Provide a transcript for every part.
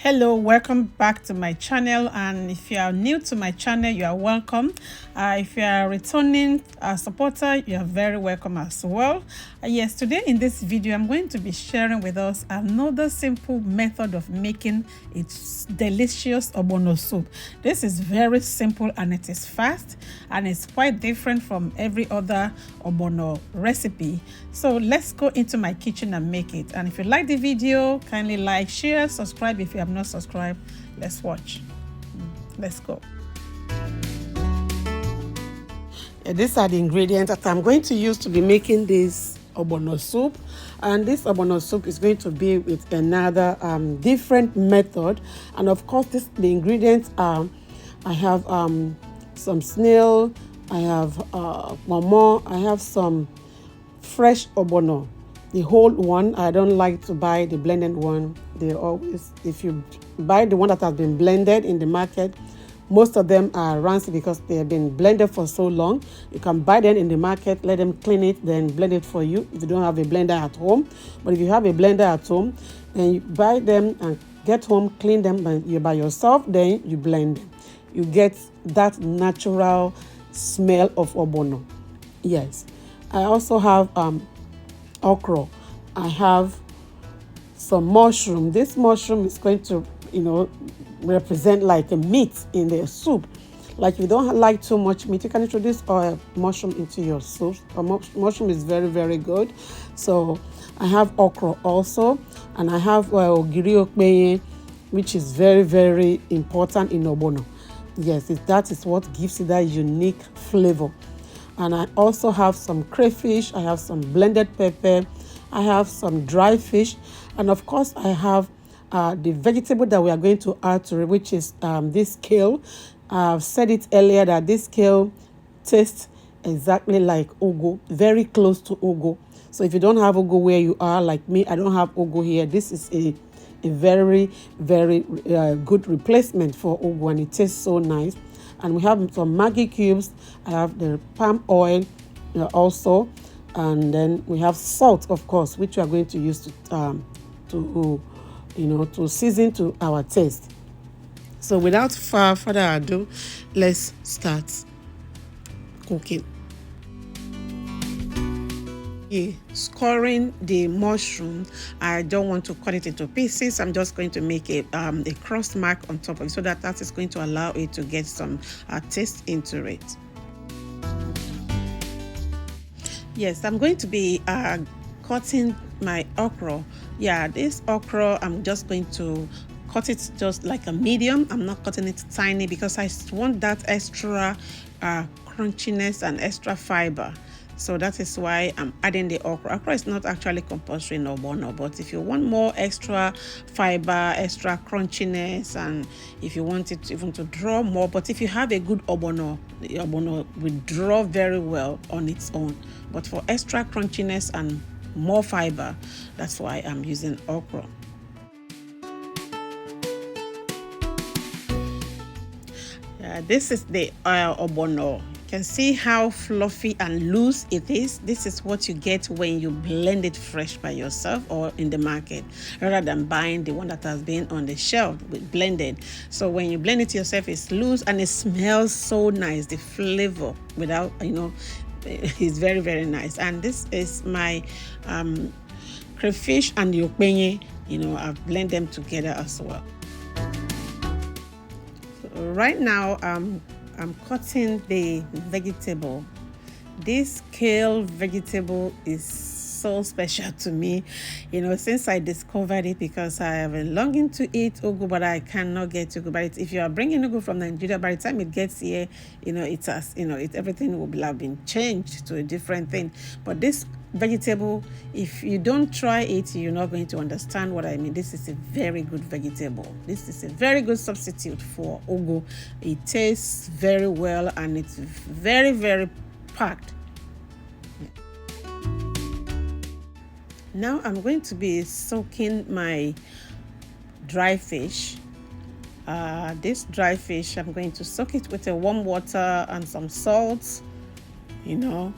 Hello, welcome back to my channel, and if you are new to my channel, you are welcome. If you are a returning supporter, you are very welcome as well. Yes, today in this video I'm going to be sharing with us another simple method of making a delicious ogbono soup. This is very simple and it is fast, and it's quite different from every other ogbono recipe. So let's go into my kitchen and make it. And if you like the video, kindly like, share, subscribe if you have not subscribed. Let's watch. Let's go. These are the ingredients that I'm going to use to be making this ogbono soup, and this ogbono soup is going to be with another different method. And of course, the ingredients are, I have some snail, I have Ponmo, I have some fresh ogbono, the whole one. I don't like to buy the blended one. They always, if you buy the one that has been blended in the market, most of them are rancid because they have been blended for so long. You can buy them in the market, let them clean it, then blend it for you if you don't have a blender at home. But if you have a blender at home, then you buy them and get home, clean them by yourself, then you blend them. You get that natural smell of ogbono. Yes. I also have okra. I have some mushroom. This mushroom is going to, represent like a meat in the soup. Like, if you don't like too much meat, you can introduce mushroom into your soup. Mushroom is very, very good. So I have okra also, and I have Openye, which is very, very important in ogbono. Yes, that is what gives it that unique flavor. And I also have some crayfish, I have some blended pepper, I have some dry fish, and of course I have the vegetable that we are going to add to it, which is this kale. I've said it earlier that this kale tastes exactly like ugu, very close to ugu. So if you don't have ugu where you are, like me, I don't have ugu here, this is a very, very good replacement for ugu, and it tastes so nice. And we have some Maggi cubes. I have the palm oil also, and then we have salt, of course, which we are going to use to season to our taste. So without further ado, let's start cooking. Scoring the mushroom, I don't want to cut it into pieces. I'm just going to make a cross mark on top of it, so that is going to allow it to get some taste into it. Yes, I'm going to be cutting my okra. This okra, I'm just going to cut it just like a medium. I'm not cutting it tiny because I want that extra crunchiness and extra fiber. So that is why I'm adding the okra. Okra is not actually compulsory in ogbono, but if you want more extra fiber, extra crunchiness, and if you want it even to draw more, but if you have a good ogbono, the ogbono will draw very well on its own. But for extra crunchiness and more fiber, that's why I'm using okra. This is the ogbono. You can see how fluffy and loose it is. This is what you get when you blend it fresh by yourself or in the market, rather than buying the one that has been on the shelf with blended. So when you blend it yourself, it's loose and it smells so nice. The flavor without, is very, very nice. And this is my crayfish and the Openye. I've blended them together as well. So right now, I'm cutting the vegetable. This kale vegetable is so special to me, since I discovered it, because I have been longing to eat ugu, but I cannot get ugu. But if you are bringing ugu from Nigeria, by the time it gets here, it has, everything will have been changed to a different thing. But this vegetable, if you don't try it, you're not going to understand what I mean. This is a very good vegetable. This is a very good substitute for ugu. It tastes very well, and it's very, very packed. Now I'm going to be soaking my dry fish. This dry fish, I'm going to soak it with a warm water and some salt, and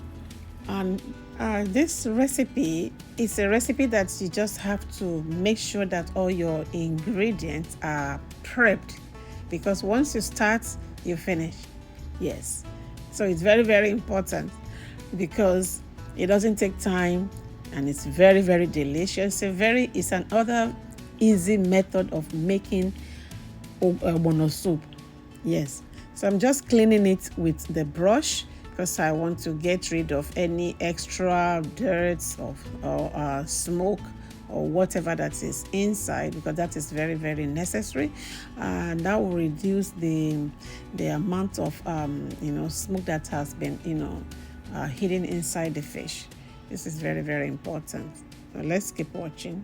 This recipe is a recipe that you just have to make sure that all your ingredients are prepped, because once you start, you finish. Yes. So it's very, very important because it doesn't take time and it's very, very delicious. It's another easy method of making ogbono soup. Yes. So I'm just cleaning it with the brush because I want to get rid of any extra dirt or smoke or whatever that is inside, because that is very, very necessary, and that will reduce the amount of smoke that has been hidden inside the fish. This is very, very important. So let's keep watching.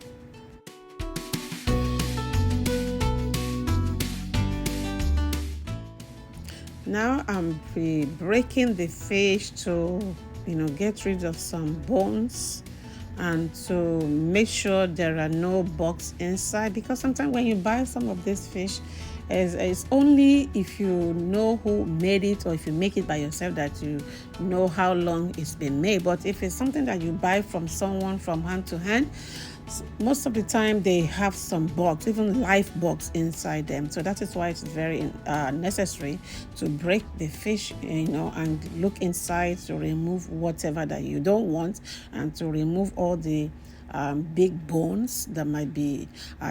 Now I'm breaking the fish to get rid of some bones and to make sure there are no bugs inside, because sometimes when you buy some of this fish, it's only if you know who made it or if you make it by yourself that you know how long it's been made. But if it's something that you buy from someone from hand to hand, most of the time they have some bugs, even live bugs inside them. So that is why it's very necessary to break the fish, and look inside to remove whatever that you don't want, and to remove all the big bones that might be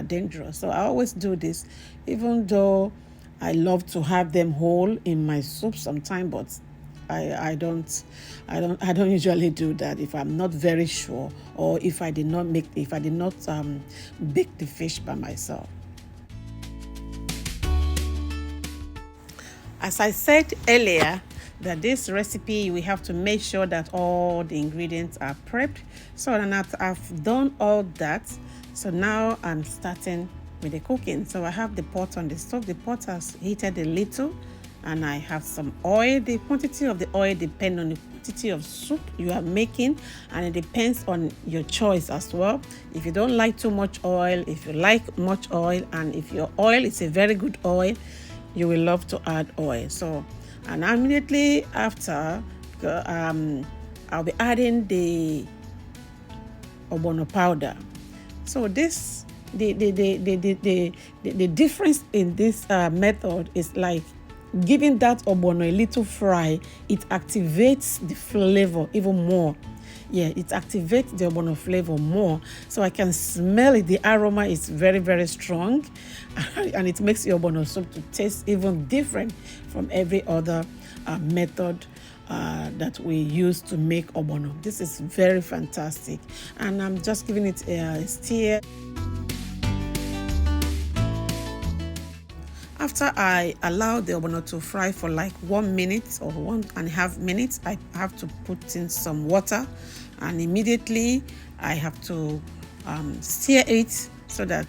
dangerous. So I always do this, even though I love to have them whole in my soup sometimes, but I don't usually do that if I'm not very sure, or if I did not bake the fish by myself. As I said earlier, that this recipe we have to make sure that all the ingredients are prepped. So I've done all that. So now I'm starting with the cooking. So I have the pot on the stove. The pot has heated a little, and I have some oil. The quantity of the oil depends on the quantity of soup you are making, and it depends on your choice as well. If you don't like too much oil, if you like much oil, and if your oil is a very good oil, you will love to add oil. So, and immediately after, I'll be adding the ogbono powder. So this the difference in this method is like giving that ogbono a little fry. It activates the flavor even more. Yeah, it activates the ogbono flavor more. So I can smell it. The aroma is very, very strong, and it makes the ogbono soup to taste even different from every other method that we use to make ogbono. This is very fantastic, and I'm just giving it a stir. After I allow the ogbono to fry for like 1 minute or 1.5 minutes, I have to put in some water, and immediately I have to stir it so that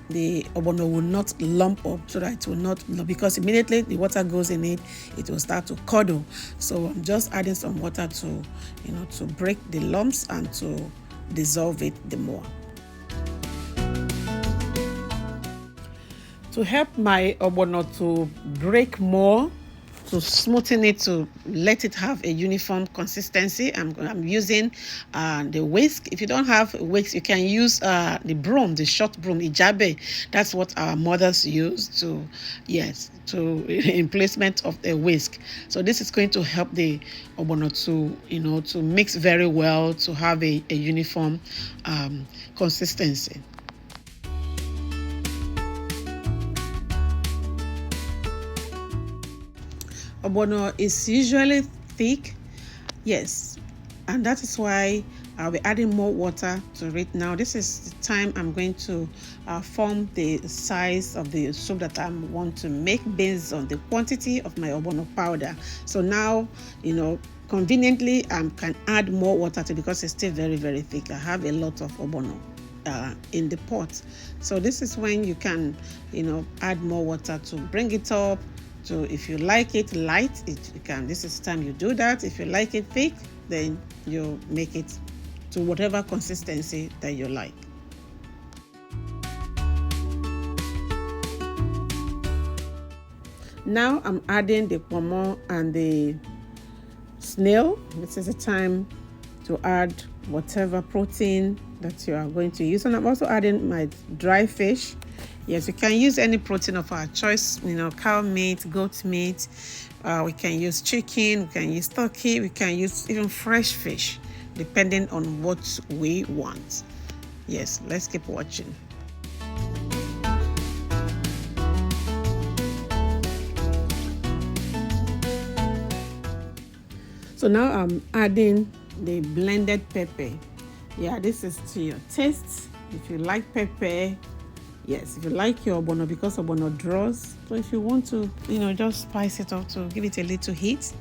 the ogbono will not lump up, so that it will not, because immediately the water goes in it, it will start to curdle. So I'm just adding some water to, to break the lumps and to dissolve it the more. To help my ogbono to break more, to smoothen it, to let it have a uniform consistency, I'm using the whisk. If you don't have a whisk, you can use the broom, the short broom, ijabe. That's what our mothers use in placement of the whisk. So this is going to help the ogbono to mix very well, to have a uniform consistency. Ogbono is usually thick, yes, and that is why I'll be adding more water to it. Now this is the time I'm going to form the size of the soup that I want to make based on the quantity of my ogbono powder. So now, conveniently I can add more water to it because it's still very, very thick. I have a lot of ogbono in the pot. So this is when you can, add more water to bring it up. So if you like it light, you can. This is the time you do that. If you like it thick, then you make it to whatever consistency that you like. Now I'm adding the Ponmo and the snail. This is the time to add whatever protein that you are going to use. And I'm also adding my dry fish. Yes, you can use any protein of our choice, cow meat, goat meat. We can use chicken, we can use turkey, we can use even fresh fish, depending on what we want. Yes, let's keep watching. So now I'm adding the blended pepper. Yeah, this is to your taste. If you like pepper, yes, if you like your ogbono, because ogbono draws. So if you want to, just spice it up to give it a little heat.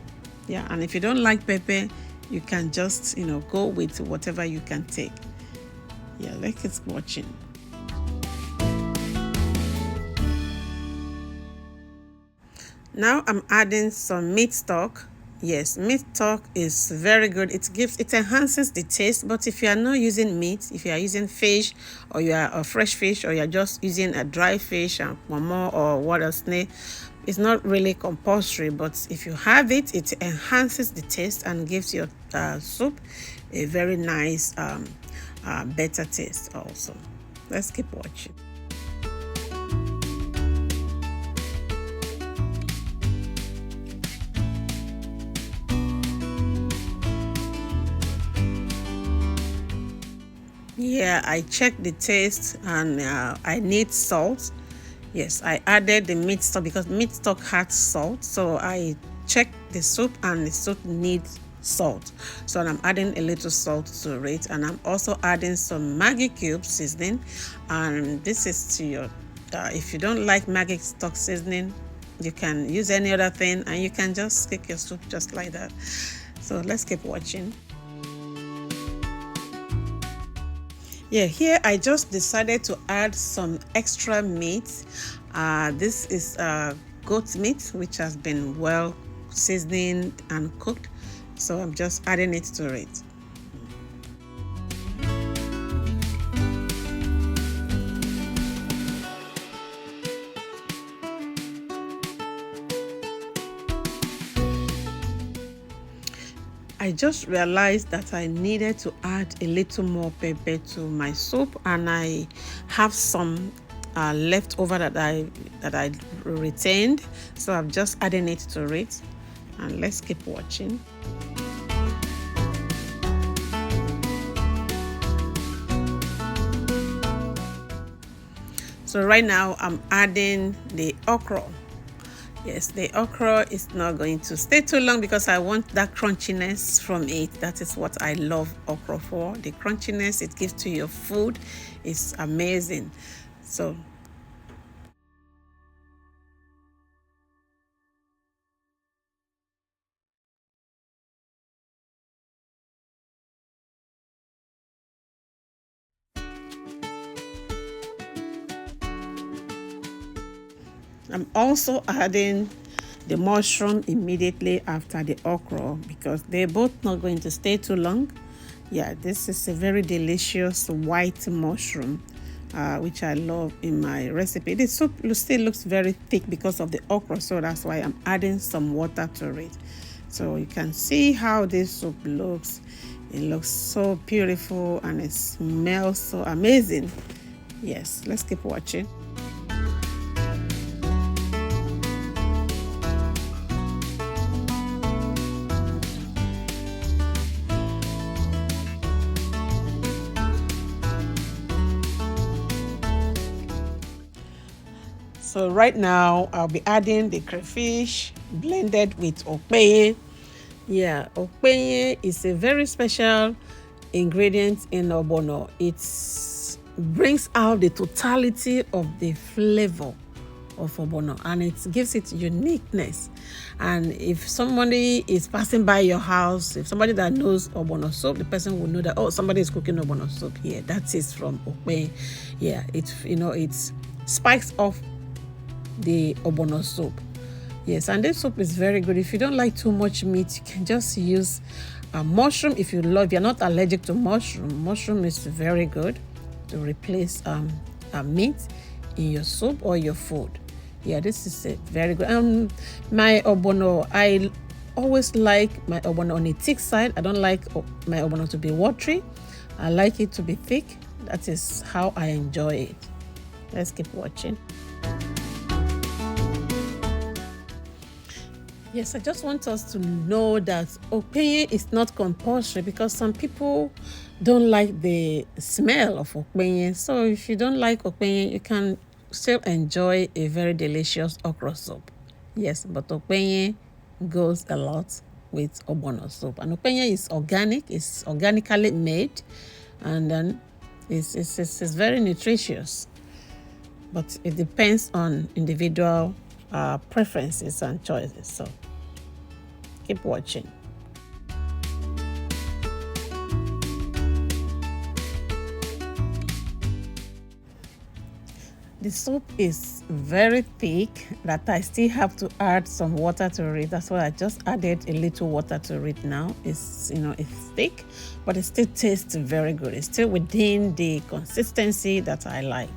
Yeah, and if you don't like pepper, you can just, go with whatever you can take. Yeah, let's keep watching. Now I'm adding some meat stock. Yes, meat stock is very good. It enhances the taste. But if you are not using meat, if you are using fish, or you are a fresh fish, or you are just using a dry fish and Ponmo or what else, snail, it's not really compulsory. But if you have it, it enhances the taste and gives your soup a very nice, better taste also. Let's keep watching. Yeah, I checked the taste and I need salt. Yes, I added the meat stock because meat stock had salt. So I checked the soup and the soup needs salt. So I'm adding a little salt to it, and I'm also adding some Maggi cube seasoning. And this is to your, if you don't like Maggi stock seasoning, you can use any other thing and you can just cook your soup just like that. So let's keep watching. Yeah, here I just decided to add some extra meat. This is goat meat, which has been well seasoned and cooked. So I'm just adding it to it. I just realized that I needed to add a little more pepper to my soup, and I have some left over that I retained, so I'm just adding it to it, and let's keep watching. So right now I'm adding the okra. Yes, the okra is not going to stay too long because I want that crunchiness from it. That is what I love okra for. The crunchiness it gives to your food is amazing. So I'm also adding the mushroom immediately after the okra because they're both not going to stay too long. Yeah, this is a very delicious white mushroom, which I love in my recipe. The soup still looks very thick because of the okra, so that's why I'm adding some water to it. So you can see how this soup looks. It looks so beautiful and it smells so amazing. Yes, let's keep watching. So right now, I'll be adding the crayfish blended with Openye. Yeah, Openye is a very special ingredient in ogbono. It brings out the totality of the flavor of ogbono and it gives it uniqueness. And if somebody is passing by your house, if somebody that knows ogbono soup, the person will know that, oh, somebody is cooking ogbono soup here. That is from Openye. Yeah, it spikes off the ogbono soup. Yes, and this soup is very good. If you don't like too much meat, you can just use a mushroom. If you're not allergic to mushroom is very good to replace meat in your soup or your food. Yeah, this is very good. My ogbono, I always like my ogbono on the thick side. I don't like my ogbono to be watery. I like it to be thick. That is how I enjoy it. Let's keep watching. Yes, I just want us to know that Openye is not compulsory, because some people don't like the smell of Openye. So if you don't like Openye, you can still enjoy a very delicious okra soup. Yes, but Openye goes a lot with ogbono soup. And Openye is organic, it's organically made, and then it's very nutritious. But it depends on individual preferences and choices. So keep watching. The soup is very thick that I still have to add some water to it. That's why I just added a little water to it now. It's, it's thick, but it still tastes very good. It's still within the consistency that I like.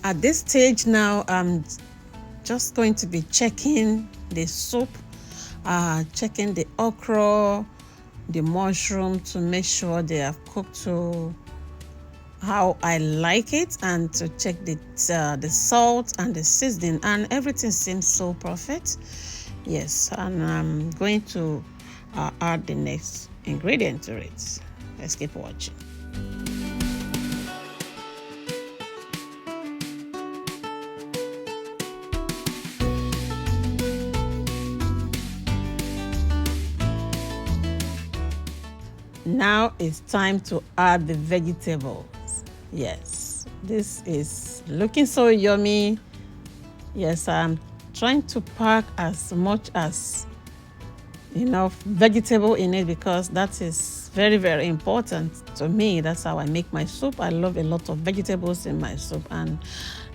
At this stage now, I'm just going to be checking the soup, checking the okra, the mushroom, to make sure they have cooked to how I like it, and to check the salt and the seasoning, and everything seems so perfect. Yes, and I'm going to add the next ingredient to it. Let's keep watching. Now it's time to add the vegetables. Yes, this is looking so yummy. Yes, I'm trying to pack as much as enough vegetable in it, because that is very, very important to me. That's how I make my soup. I love a lot of vegetables in my soup, and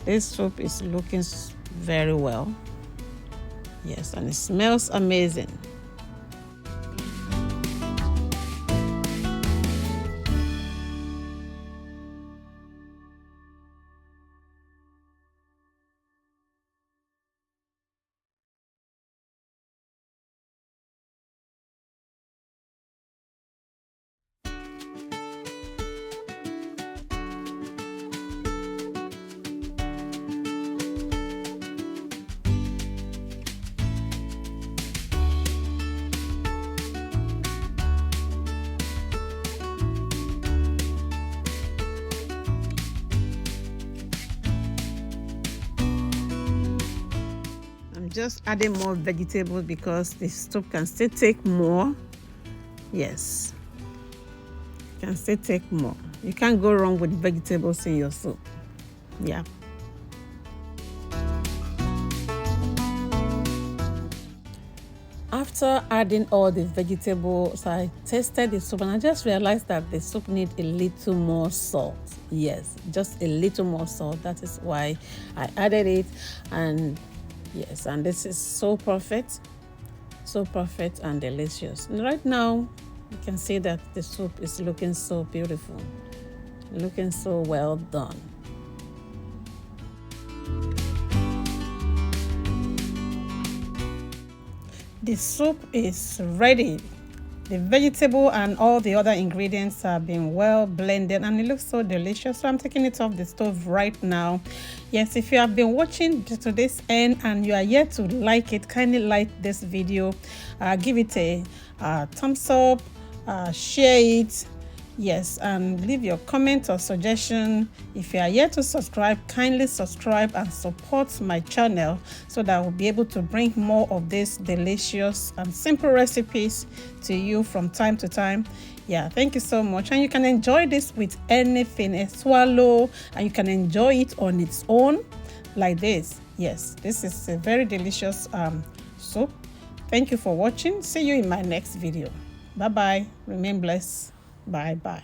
this soup is looking very well. Yes, and it smells amazing. Just adding more vegetables because the soup can still take more. Yes, can still take more. You can't go wrong with vegetables in your soup. Yeah. After adding all the vegetables, I tasted the soup and I just realized that the soup needs a little more salt. Yes, just a little more salt. That is why I added it. And yes, and this is so perfect and delicious. And right now, you can see that the soup is looking so beautiful, looking so well done. The soup is ready. The vegetable and all the other ingredients have been well blended and it looks so delicious. So I'm taking it off the stove right now. Yes, if you have been watching to this end and you are yet to like it, kindly like this video, give it a thumbs up, share it. Yes, and leave your comment or suggestion. If you are yet to subscribe, kindly subscribe and support my channel so that I will be able to bring more of these delicious and simple recipes to you from time to time. Yeah, thank you so much. And you can enjoy this with anything, a swallow, and you can enjoy it on its own like this. Yes, this is a very delicious soup. Thank you for watching. See you in my next video. Bye-bye. Remain blessed. Bye-bye.